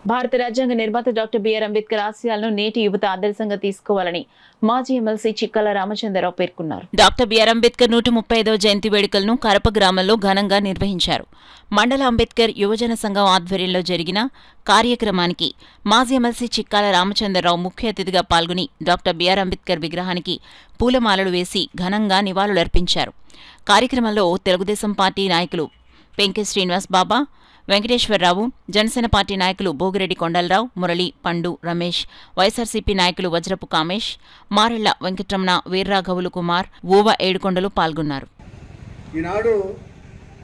భారత రాజ్యాంగ నిర్మాత డాక్టర్ బిఆర్ అంబేద్కర్ ఆశయాలను నేటి యువత ఆదర్శంగా తీసుకోవాలని మాజీ ఎమ్మెల్సీ చిక్కల రామచంద్రరావు పేర్కొన్నారు. డాక్టర్ బిఆర్ అంబేద్కర్ 135వ జయంతి వేడుకలను కరప గ్రామంలో ఘనంగా నిర్వహించారు. మండల అంబేద్కర్ యువజన సంఘం ఆధ్వర్యంలో జరిగిన కార్యక్రమానికి మాజీ ఎమ్మెల్సీ చిక్కాల రామచంద్రరావు ముఖ్య అతిథిగా పాల్గొని డాక్టర్ బిఆర్ అంబేద్కర్ విగ్రహానికి పూలమాలలు వేసి ఘనంగా నివాళులర్పించారు. కార్యక్రమంలో తెలుగుదేశం పార్టీ నాయకులు పెంకె శ్రీనివాస్ బాబా, వెంకటేశ్వరరావు, జనసేన పార్టీ నాయకులు భోగిరెడ్డి కొండలరావు, మురళి, పండు, రమేష్, వైఎస్సార్సీపీ నాయకులు వజ్రపు కామేష్, మారెళ్ల వెంకటరమణ, వీర్రాఘవులు కుమార్, ఊవ ఏడుకొండలు పాల్గొన్నారు. ఈనాడు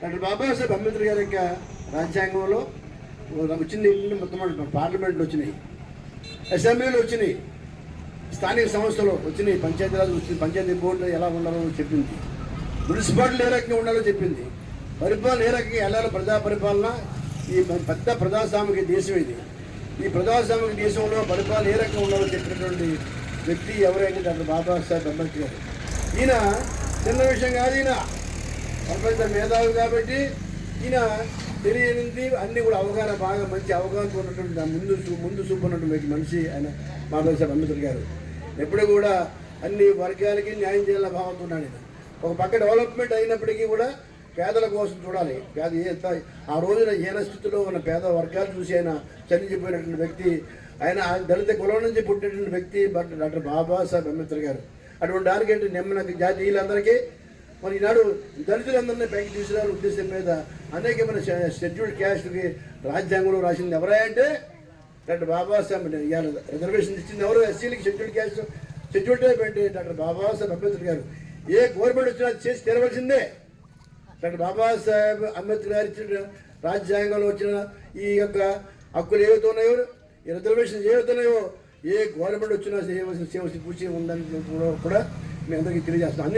డాక్టర్ బాబాసాహెబ్ అంబేద్కర్ గారి యొక్క రాజ్యాంగంలో వచ్చింది. మొత్తం పార్లమెంట్లు వచ్చినాయి, అసెంబ్లీలు వచ్చినాయి, స్థానిక సంస్థలు వచ్చినాయి, పంచాయతీరాజ్ వచ్చింది, పంచాయతీ బోర్డులు ఎలా ఉండాలో చెప్పింది, మున్సిపాలిటీలు ఏ రకంగా ఉండాలో చెప్పింది, పరిపాలన ఏ రకంగా వెళ్ళాలో, ప్రజా పరిపాలన. ఈ పెద్ద ప్రజాస్వామిక దేశం ఇది. ఈ ప్రజాస్వామిక దేశంలో పరిపాలన ఏ రకంగా ఉండాలో చెప్పినటువంటి వ్యక్తి ఎవరైనా డాక్టర్ బాబాసాహెబ్ అంబేద్కర్ గారు. ఈయన చిన్న విషయం కాదు, ఈయన ప్రపంచ మేధావి కాబట్టి ఈయన తెలియనిది అన్నీ కూడా అవగాహన, బాగా మంచి అవగాహన ఉన్నటువంటి ముందు చూపు ఉన్నటువంటి మనిషి ఆయన బాబాసాహెబ్ అంబేద్కర్ గారు. ఎప్పుడు కూడా అన్ని వర్గాలకి న్యాయం చేయాలని భావంతో ఉన్నాడు. ఒక పక్క డెవలప్మెంట్ అయినప్పటికీ కూడా పేదల కోసం చూడాలి. ఆ రోజున హీన స్థితిలో ఉన్న పేద వర్గాలు చూసి ఆయన చనిపోయినటువంటి వ్యక్తి. ఆయన దళిత కులం నుంచి పుట్టినటువంటి వ్యక్తి డాక్టర్ బాబాసాహెబ్ అంబేద్కర్ గారు. అటువంటి దానికంటే నిమ్మన జాతీయులందరికీ మరి ఈనాడు దళితులందరినీ పైకి తీసుకురావాలని ఉద్దేశం మీద అనేకమైన షెడ్యూల్డ్ క్యాస్ట్కి రాజ్యాంగంలో రాసింది ఎవరంటే డాక్టర్ బాబాసాహెబ్. ఇవాళ రిజర్వేషన్ ఇచ్చింది ఎవరు? ఎస్సీలకి షెడ్యూల్డ్ క్యాస్ట్, షెడ్యూల్డ్ టైప్ అంటే డాక్టర్ బాబాసాహెబ్ అంబేద్కర్ గారు. ఏ గవర్నమెంట్ వచ్చినా చేసి తెరవలసిందే. డాక్టర్ బాబాసాహెబ్ అంబేద్కర్ గారు ఇచ్చిన రాజ్యాంగంలో వచ్చిన ఈ యొక్క హక్కులు ఏవైతే ఉన్నాయో, ఈ రిజర్వేషన్స్ ఏవైతే ఉన్నాయో, ఏ గవర్నమెంట్ వచ్చినా చేయవలసిన పూచి ఉందని కూడా మేము అందరికీ తెలియజేస్తున్నాం.